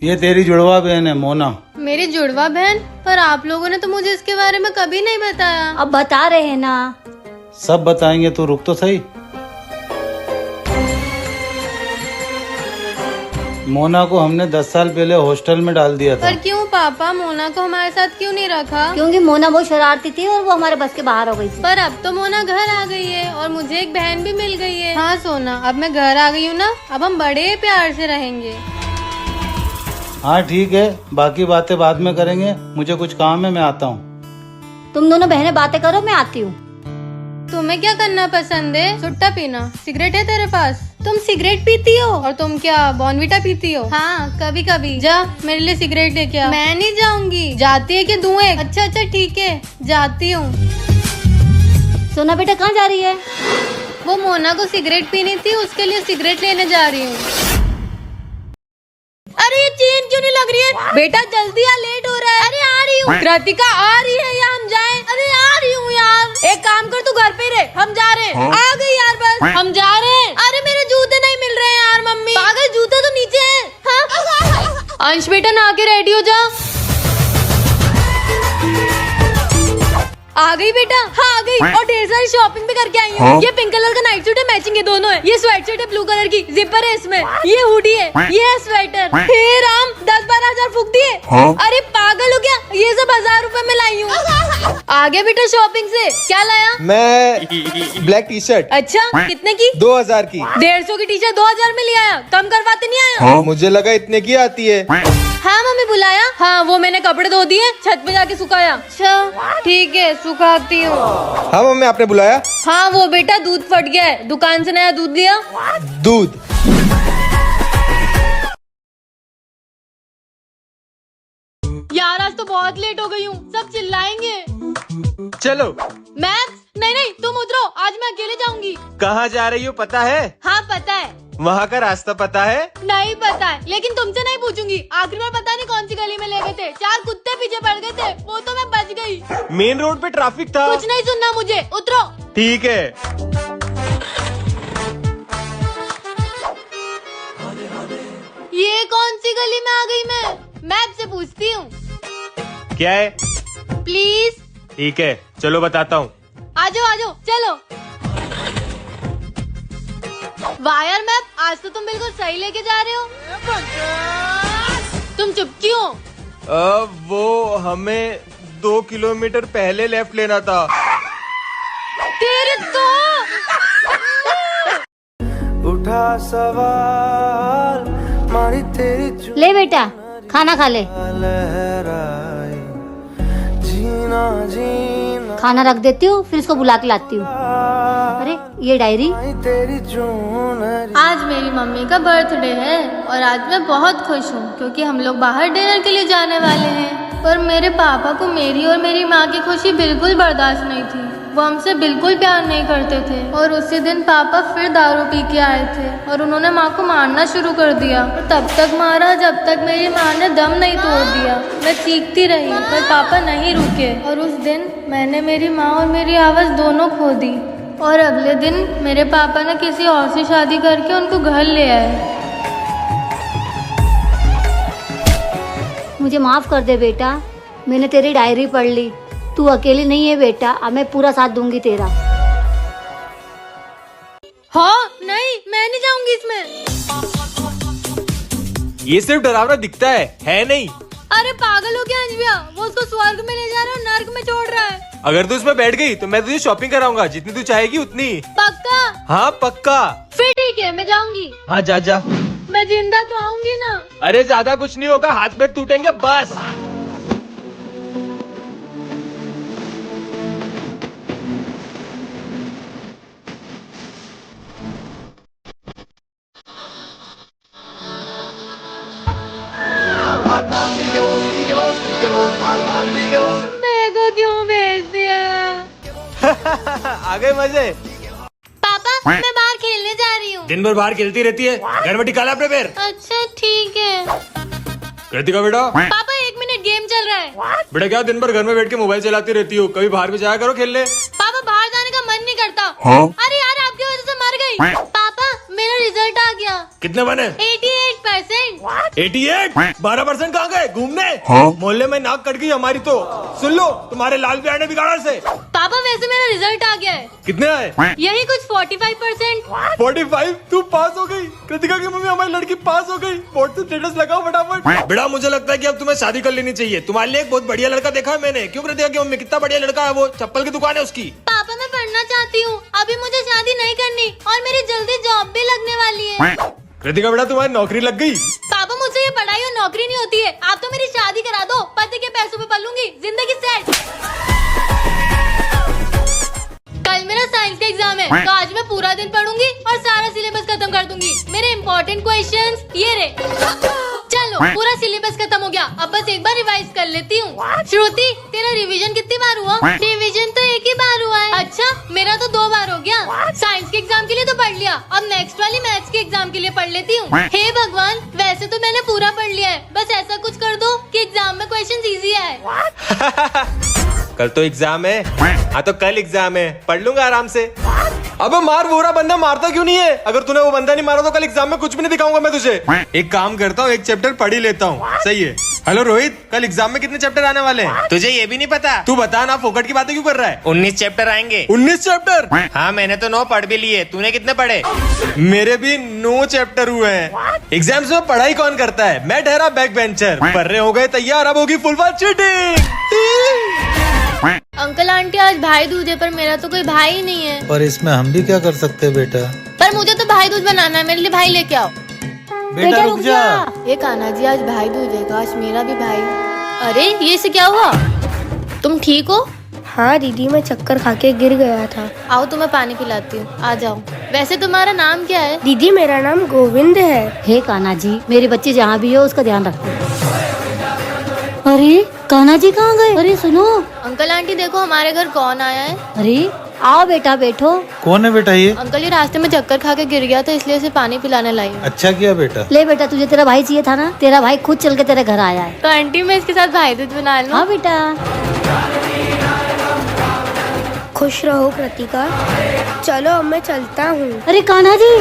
ये तेरी जुड़वा बहन है मोना। मेरी जुड़वा बहन? पर आप लोगों ने तो मुझे इसके बारे में कभी नहीं बताया। अब बता रहे हैं ना। सब बताएंगे, तू रुक तो सही। मोना को हमने 10 साल पहले हॉस्टल में डाल दिया था। पर क्यों पापा? मोना को हमारे साथ क्यों नहीं रखा? क्योंकि मोना बहुत शरारती थी और वो हमारे बस के बाहर हो गई थी। पर अब तो मोना घर आ गई है और मुझे एक बहन भी मिल गई है। हाँ सोना, अब मैं घर आ गई हूँ ना, अब हम बड़े प्यार से रहेंगे। हाँ ठीक है, बाकी बातें बाद में करेंगे, मुझे कुछ काम है, मैं आता हूँ। तुम दोनों बहनें बातें करो, मैं आती हूँ। तुम्हें क्या करना पसंद है? सुट्टा पीना? सिगरेट है तेरे पास? तुम सिगरेट पीती हो? और तुम क्या बॉर्नविटा पीती हो? हाँ कभी कभी। जा मेरे लिए सिगरेट लेके आ। मैं नहीं जाऊंगी। जाती है कि दूं एक? अच्छा ठीक है, जाती हूँ। सोना बेटा कहाँ जा रही है? वो मोना को सिगरेट पीनी थी, उसके लिए सिगरेट लेने जा रही हूँ। अरे ये चेन क्यों नहीं लग रही है? बेटा जल्दी आ, लेट हो रहा है। अरे आ रही हूँ। कृतिका आ रही है या हम जाएं? अरे आ रही हूँ यार। एक काम कर, तू घर पे रहे, हम जा रहे हैं। आ गई यार, बस हम जा रहे हैं। अरे मेरे जूते नहीं मिल रहे हैं यार मम्मी। पागल, जूते तो नीचे हैं। हाँ? अंश बेटा नहा के रेडी हो जा। आ गई बेटा? हाँ आ गई, और ढेर सारी शॉपिंग भी करके आई हूँ। ये पिंक कलर का नाइट सूट है, मैचिंग है दोनों है। ये स्वेट शर्ट है ब्लू कलर की, जिपर है इसमें। ये हुडी है, ये है स्वेटर। हे राम, 10-12 हजार फूक दिए। अरे पागल हो क्या? ये सब 1000 रुपए में लाई हूँ। आ गया बेटा शॉपिंग से, क्या लाया? मैं ब्लैक टी शर्ट। अच्छा कितने की? 2000 की। 150 की टी शर्ट 2000 में ले आया, कम करवाते नहीं आया? मुझे लगा इतने की आती है। हाँ मम्मी बुलाया? हाँ वो मैंने कपड़े धो दिए, छत पे जाके सुखाया। अच्छा ठीक है, सुखाती हूँ। हाँ मम्मी आपने बुलाया? हाँ वो बेटा दूध फट गया है, दुकान से नया दूध लिया। दूध? यार आज तो बहुत लेट हो गई हूँ, सब चिल्लाएंगे। चलो। मैक्स नहीं तुम उतरो, आज मैं अकेले जाऊंगी। कहाँ जा रही हो पता है? हाँ पता है। वहाँ का रास्ता पता है? नहीं पता है, लेकिन तुमसे नहीं पूछूंगी। आखिरी बार पता नहीं कौन सी गली में ले गए थे, 4 कुत्ते पीछे पड़ गए थे, वो तो मैं बच गई। मेन रोड पे ट्रैफिक था। कुछ नहीं सुनना मुझे, उतरो। ठीक है। ये कौन सी गली में आ गई मैं? मैप से पूछती हूँ। क्या है? प्लीज। ठीक है चलो बताता हूँ। आजो चलो। वायर मैप, आज तो तुम बिल्कुल सही लेके जा रहे हो। तुम चुप क्यों? वो हमें 2 किलोमीटर पहले लेफ्ट लेना था। तेरे तो उठा सवाल मारी तेरी ले बेटा खाना खा ले। लहराए जीना जीना खाना रख देती हूँ, फिर इसको बुला के लाती हूँ। अरे ये डायरी। तेरी जून आज मेरी मम्मी का बर्थडे है और आज मैं बहुत खुश हूँ क्योंकि हम लोग बाहर डिनर के लिए जाने वाले हैं। पर मेरे पापा को मेरी और मेरी माँ की खुशी बिल्कुल बर्दाश्त नहीं थी। वो हमसे बिल्कुल प्यार नहीं करते थे और उसी दिन पापा फिर दारू पी के आए थे और उन्होंने माँ को मारना शुरू कर दिया। और तब तक मारा जब तक मेरी माँ ने दम नहीं तोड़ दिया। मैं चीखती रही पर पापा नहीं रुके और उस दिन मैंने मेरी माँ और मेरी आवाज़ दोनों खो दी। और अगले दिन मेरे पापा ने किसी और से शादी करके उनको घर ले आए। मुझे माफ कर दे बेटा, मैंने तेरी डायरी पढ़ ली। तू अकेली नहीं है बेटा, अब मैं पूरा साथ दूंगी तेरा। हाँ नहीं, मैं नहीं जाऊंगी इसमें। ये सिर्फ डरावना दिखता है नहीं? अरे पागल हो गया अंजबिया, वो उसको स्वर्ग में ले जा रहा है और नर्क में छोड़ रहा है। अगर तू इसमें बैठ गई तो मैं तुझे शॉपिंग कराऊंगा, जितनी तू चाहेगी उतनी। पक्का? हाँ पक्का। फिर ठीक है, मैं जाऊंगी। हाँ जा। मैं जिंदा तो आऊंगी ना? अरे ज्यादा कुछ नहीं होगा, हाथ पैर टूटेंगे बस। मेरे को क्यों भेज दिया? आ गए मजे। पापा मैं बाहर खेलने जा रही हूँ। दिन भर बाहर खेलती रहती है, घर में टिका ला अपने पैर। अच्छा ठीक है। कृतिका बेटा। पापा 1 मिनट, गेम चल रहा है। बेटा क्या दिन भर घर में बैठ के मोबाइल चलाती रहती हो, कभी बाहर भी जाया करो खेलने। पापा बाहर जाने का मन नहीं करता। अरे यार आपकी वजह से मर गई। पापा मेरा रिजल्ट आ गया। कितने बने? 88%। 88 12% कहाँ गए घूमने? मोहल्ले में नाक कट गई हमारी तो। सुन लो तुम्हारे लाल प्यार ने बिगाड़ा से। पापा वैसे मेरा रिजल्ट आ गया है, कितने आए? यही कुछ 45%। 45? तू पास हो गई। कृतिका की मम्मी हमारी लड़की पास हो गई। व्हाट्सएप स्टेटस लगाओ फटाफट। बेटा मुझे लगता है कि अब तुम्हें शादी कर लेनी चाहिए। तुम्हारे लिए एक बहुत बढ़िया लड़का देखा है मैंने। क्यों कृतिका की मम्मी? कितना बढ़िया लड़का है वो, चप्पल की दुकान है उसकी। पापा मैं पढ़ना चाहती हूँ, अभी मुझे शादी नहीं करनी और मेरी जल्दी जॉब भी लगने वाली है। कृतिका बेटा तुम्हारी नौकरी लग गई। पापा मुझसे ये पढ़ाई और नौकरी नहीं होती है, आप तो मेरी शादी करा दो, पति के पैसों पे पलूंगी, जिंदगी सेट। कल मेरा साइंस का एग्जाम है, तो आज मैं पूरा दिन पढ़ूंगी और सारा सिलेबस खत्म कर दूंगी। मेरे इम्पोर्टेंट क्वेश्चंस ये रहे। चलो पूरा सिलेबस खत्म हो गया, अब बस एक बार रिवाइज कर लेती हूँ। श्रुति तेरा रिवीजन कितनी बार हुआ? रिवीजन तो एक ही बार हुआ है। अच्छा मेरा तो 2 बार हो गया। साइंस के एग्जाम के लिए तो पढ़ लिया, अब नेक्स्ट वाली मैथ्स के एग्जाम के लिए पढ़ लेती हूँ। हे भगवान, वैसे तो मैंने पूरा पढ़ लिया है, बस ऐसा कुछ कर दो कि एग्जाम में क्वेश्चन इजी आए। कल तो एग्जाम है। हाँ तो कल एग्जाम है, पढ़ लूंगा आराम से। अबे मार, वो बंदा मारता क्यों नहीं है? अगर तूने वो बंदा नहीं मारा तो कल एग्जाम में कुछ भी नहीं दिखाऊंगा मैं तुझे। एक काम करता हूँ, एक चैप्टर पढ़ ही लेता हूँ। सही है। हेलो रोहित, कल एग्जाम में कितने चैप्टर आने वाले हैं? तुझे ये भी नहीं पता? तू बता ना, फोकट की बातें क्यों कर रहा है? 19 चैप्टर आएंगे। 19 चैप्टर? हाँ मैंने तो 9 पढ़ भी लिए, तूने कितने पढ़े? मेरे भी 9 चैप्टर हुए हैं। एग्जाम्स में पढ़ाई कौन करता है? मैं ठहरा बैक बेंचर। पढ़ हो गए तैयार, अब होगी full fast cheating. Uncle aunty आज भाई दूज है, पर मेरा तो कोई भाई ही नहीं है। पर इसमें हम भी क्या कर सकते हैं बेटा? पर मुझे तो भाई दूज बनाना है, मेरे लिए भाई लेके आओ। बेटा रुक जा। ये कान्हा जी आज भाई दूज है, काश मेरा भी भाई। अरे ये से क्या हुआ? तुम ठीक हो? हाँ दीदी, मैं चक्कर खा के गिर गया था। आओ तुम्हें पानी पिलाती हूँ, आ जाओ। वैसे तुम्हारा नाम क्या है? दीदी मेरा नाम गोविंद है। हे कान्हा जी, मेरी बच्ची जहाँ भी हो उसका ध्यान रखो। अरे कान्हा जी कहाँ गए? अरे सुनो। अंकल आंटी देखो हमारे घर कौन आया है। अरे आओ बेटा बैठो। कौन है बेटा ये? अंकल ये रास्ते में चक्कर खा के गिर गया था, इसलिए उसे पानी पिलाने लाई हूँ। अच्छा किया बेटा। ले बेटा, तुझे तेरा भाई चाहिए था ना, तेरा भाई खुद चल के तेरे घर आया है। तो आंटी मैं इसके साथ भाई दूज बना लूँ? हाँ बेटा। खुश रहो कृतिका। चलो अब मैं चलता हूँ। अरे कान्हा जी,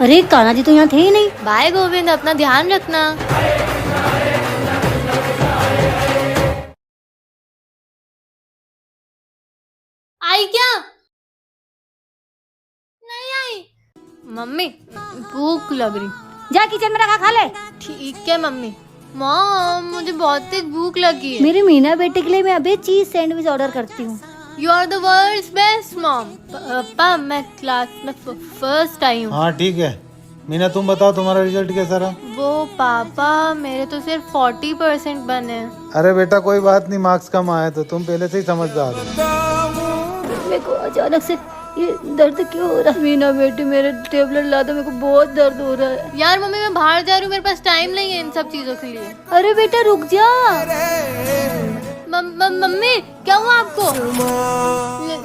अरे कान्हा जी तो यहाँ थे ही नहीं। बाय गोविंद, अपना ध्यान रखना। आई क्या? नहीं आई। मम्मी भूख लग रही। जा किचन में रखा, खा ले। ठीक है मम्मी। मॉम मुझे बहुत तेज भूख लगी है। मेरे मीना बेटे के लिए मैं अभी चीज सैंडविच ऑर्डर करती हूँ। You are the world's best mom. पापा मैं क्लास में फर्स्ट आई हूँ। हाँ ठीक है। मीना तुम बताओ तुम्हारा रिजल्ट कैसा रहा? वो पापा मेरे तो सिर्फ 40% बने। अरे बेटा कोई बात नहीं, मार्क्स कम आए तो तुम पहले से ही समझदार हो। मेरे को अचानक से ये दर्द क्यों हो रहा है? मीना बेटी मेरे टेबलेट ला दो, मेरे को बहुत दर्द हो रहा है। यार मम्मी मैं बाहर जा रही हूँ, मेरे पास टाइम नहीं है इन सब चीजों के लिए। अरे बेटा रुक जा। मम्मी क्या हुआ आपको?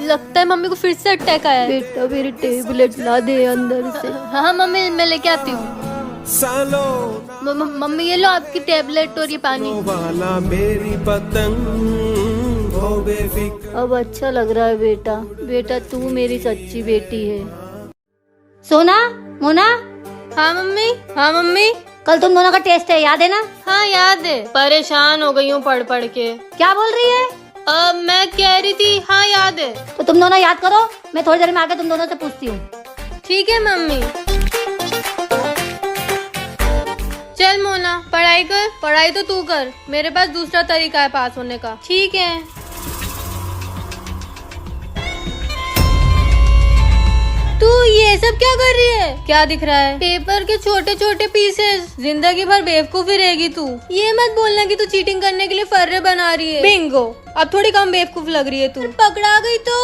लगता है मम्मी को फिर से अटैक आया है। बेटा मेरी टेबलेट ला दे अंदर से। हाँ मम्मी मैं लेके आती हूँ। मम्मी ये लो आपकी टेबलेट और ये पानी। मेरी पतंग अब अच्छा लग रहा है बेटा। बेटा तू मेरी सच्ची बेटी है। सोना, मोना। हाँ मम्मी। हाँ मम्मी। कल तुम दोनों का टेस्ट है, याद है ना? हाँ याद है। परेशान हो गई हूँ पढ़ पढ़ के। क्या बोल रही है? मैं कह रही थी हाँ याद है। तो तुम दोनों याद करो, मैं थोड़ी देर में आके तुम दोनों से पूछती हूँ। ठीक है मम्मी। चल मोना पढ़ाई कर। पढ़ाई तो तू कर, मेरे पास दूसरा तरीका है पास होने का। ठीक है। तू ये सब क्या कर रही है? क्या दिख रहा है? पेपर के छोटे छोटे पीसेस। जिंदगी भर बेवकूफी रहेगी तू। ये मत बोलना कि तू चीटिंग करने के लिए फर्रे बना रही है। बिंगो, अब थोड़ी कम बेवकूफ लग रही है तू। पकड़ा गई तो?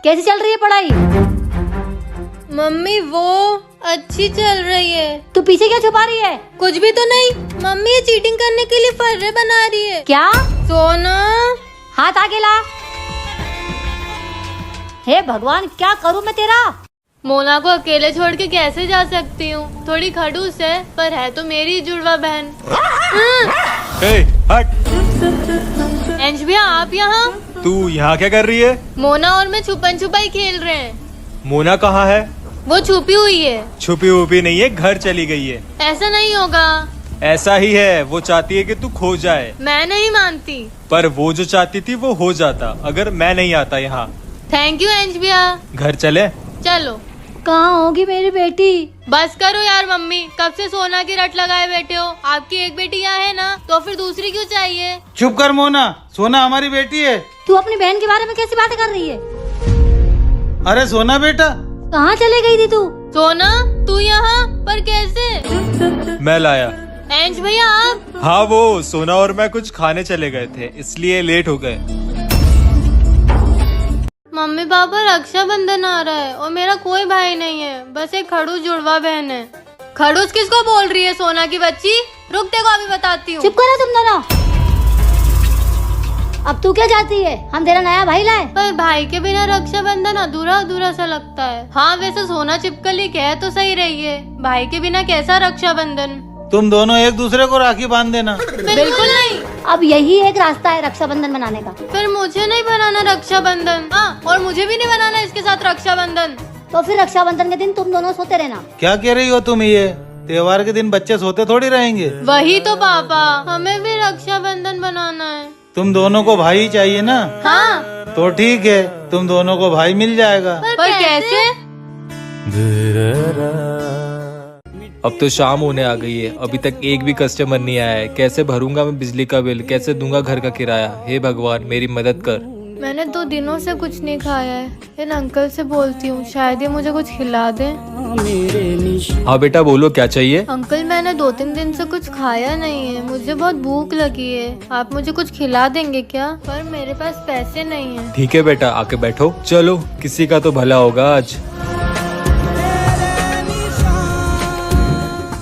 कैसी चल रही है पढ़ाई? मम्मी वो अच्छी चल रही है। तू पीछे क्या छुपा रही है? कुछ भी तो नहीं। मम्मी ये चीटिंग करने के लिए फर्रे बना रही है। क्या? सोना हाथ आगे ला। हे भगवान, क्या करूँ मैं तेरा? मोना को अकेले छोड़ के कैसे जा सकती हूँ? थोड़ी खड़ूस है पर है तो मेरी जुड़वा बहन। हट। अंश भैया आप यहाँ? तू यहाँ क्या कर रही है? मोना और मैं छुपन छुपाई खेल रहे हैं। मोना कहाँ है? वो छुपी हुई है। छुपी हुई नहीं है, घर चली गई है। ऐसा नहीं होगा। ऐसा ही है, वो चाहती है कि तू खो जाए, मैं नहीं मानती। पर वो जो चाहती थी वो हो जाता अगर मैं नहीं आता यहाँ। थैंक यू एंज भैया। घर चले। चलो। कहाँ होगी मेरी बेटी? बस करो यार मम्मी, कब से सोना की रट लगाए बैठे हो। आपकी एक बेटी यहाँ है ना, तो फिर दूसरी क्यों चाहिए? चुप कर मोना, सोना हमारी बेटी है। तू अपनी बहन के बारे में कैसी बातें कर रही है? अरे सोना बेटा, कहाँ चले गई थी तू? सोना तू यहाँ पर कैसे? मैं लाया। एंज भैया आप? हाँ, वो सोना और मैं कुछ खाने चले गए थे, इसलिए लेट हो गए। मम्मी पापा, रक्षाबंधन आ रहा है और मेरा कोई भाई नहीं है, बस एक खड़ूस जुड़वा बहन है। खड़ूस किसको बोल रही है? सोना की बच्ची। रुक, देखो अभी बताती हूँ। चुप करो तुम दोनों। अब तू क्या चाहती है? हम तेरा नया भाई लाए? पर भाई के बिना रक्षाबंधन अधूरा अधूरा सा लगता है। हाँ वैसे सोना चिपकली कह तो सही रही है, भाई के बिना कैसा रक्षाबंधन। तुम दोनों एक दूसरे को राखी बांध देना। बिल्कुल नहीं। अब यही एक रास्ता है रक्षाबंधन मनाने का। फिर मुझे नहीं बनाना रक्षाबंधन। हाँ, और मुझे भी नहीं बनाना इसके साथ रक्षाबंधन। तो फिर रक्षाबंधन के दिन तुम दोनों सोते रहना। क्या कह रही हो तुम? ये त्योहार के दिन बच्चे सोते थोड़ी रहेंगे। वही तो पापा, हमें भी रक्षाबंधन बनाना है। तुम दोनों को भाई चाहिए ना? हाँ। तो ठीक है, तुम दोनों को भाई मिल जाएगा। पर कैसे? अब तो शाम होने आ गई है, अभी तक एक भी कस्टमर नहीं आया है। कैसे भरूंगा मैं बिजली का बिल, कैसे दूंगा घर का किराया? हे भगवान मेरी मदद कर। मैंने 2 दिनों से कुछ नहीं खाया है। इन अंकल से बोलती हूँ, शायद ये मुझे कुछ खिला दें। हाँ बेटा बोलो, क्या चाहिए? अंकल मैंने 2-3 दिन से कुछ खाया नहीं है, मुझे बहुत भूख लगी है। आप मुझे कुछ खिला देंगे क्या? पर मेरे पास पैसे नहीं है। ठीक है बेटा, आके बैठो। चलो, किसी का तो भला होगा आज।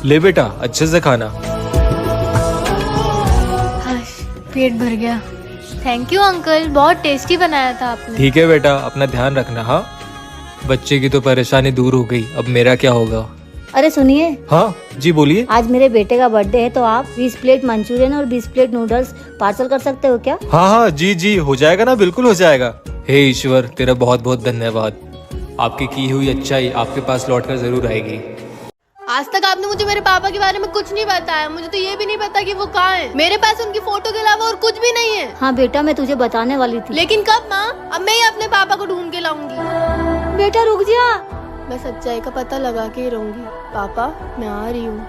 ले बेटा, अच्छे से खाना। हाश, पेट भर गया। थैंक यू अंकल, बहुत टेस्टी बनाया था आपने। ठीक है बेटा, अपना ध्यान रखना। हाँ, बच्चे की तो परेशानी दूर हो गई, अब मेरा क्या होगा? अरे सुनिए। हाँ जी बोलिए। आज मेरे बेटे का बर्थडे है, तो आप 20 प्लेट मंचूरियन और 20 प्लेट नूडल्स पार्सल कर सकते हो क्या? हाँ हाँ जी जी, हो जाएगा ना, बिल्कुल हो जाएगा। हे ईश्वर, तेरा बहुत बहुत धन्यवाद। आपकी की हुई अच्छाई आपके पास लौटकर जरूर आएगी। आज तक आपने मुझे मेरे पापा के बारे में कुछ नहीं बताया। मुझे तो ये भी नहीं पता कि वो कहाँ है। मेरे पास उनकी फोटो के अलावा और कुछ भी नहीं है। हाँ बेटा, मैं तुझे बताने वाली थी। लेकिन कब माँ? अब मैं ही अपने पापा को ढूंढ के लाऊंगी। बेटा रुक जा। मैं सच्चाई का पता लगा के ही रहूंगी। पापा मैं आ रही हूँ।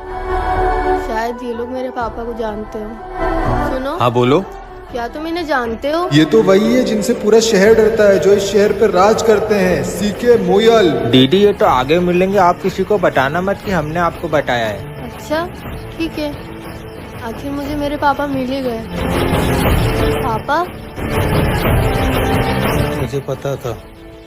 शायद ये लोग मेरे पापा को जानते हो। सुनो। हाँ बोलो। क्या तुम इन्हें जानते हो? ये तो वही है जिनसे पूरा शहर डरता है, जो इस शहर पर राज करते हैं। सीके मोयल। दीदी ये तो आगे मिलेंगे, आप किसी को बताना मत कि हमने आपको बताया है। अच्छा ठीक है। आखिर मुझे मेरे पापा मिल ही गए। पापा, मुझे पता था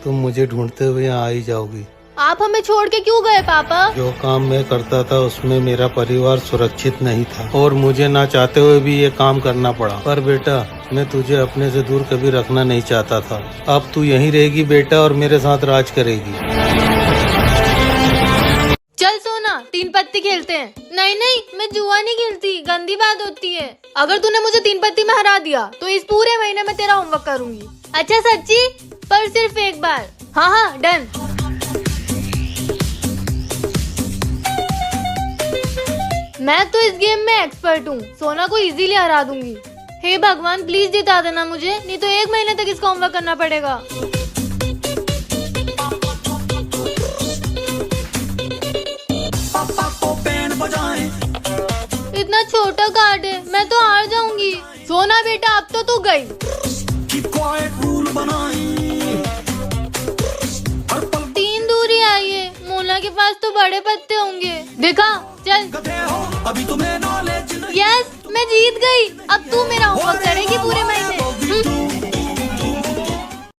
तुम मुझे ढूंढते हुए यहाँ आ ही जाओगी। आप हमें छोड़ के क्यों गए पापा? जो काम मैं करता था उसमें मेरा परिवार सुरक्षित नहीं था और मुझे ना चाहते हुए भी ये काम करना पड़ा। पर बेटा, मैं तुझे अपने से दूर कभी रखना नहीं चाहता था। अब तू यहीं रहेगी बेटा और मेरे साथ राज करेगी। चल सोना, 3 पत्ती खेलते हैं। नहीं नहीं, मैं जुआ नहीं खेलती, गंदी बात होती है। अगर तूने मुझे 3 पत्ती में हरा दिया तो इस पूरे महीने में तेरा होमवर्क करूंगी। अच्छा सच्ची? पर सिर्फ एक बार। हाँ हाँ डन। मैं तो इस गेम में एक्सपर्ट हूँ, सोना को इजीली हरा दूंगी। हे भगवान प्लीज जिता देना मुझे, नहीं तो 1 महीने तक इसका होमवर्क करना पड़ेगा। इतना छोटा कार्ड है, मैं तो हार जाऊंगी। सोना बेटा अब तो तू गई। 3 दूरी आई है, मोना के पास तो बड़े पत्ते होंगे। देखा, चल। यस, मैं जीत गई। अब तू मेरा होमवर्क करेगी पूरे महीने।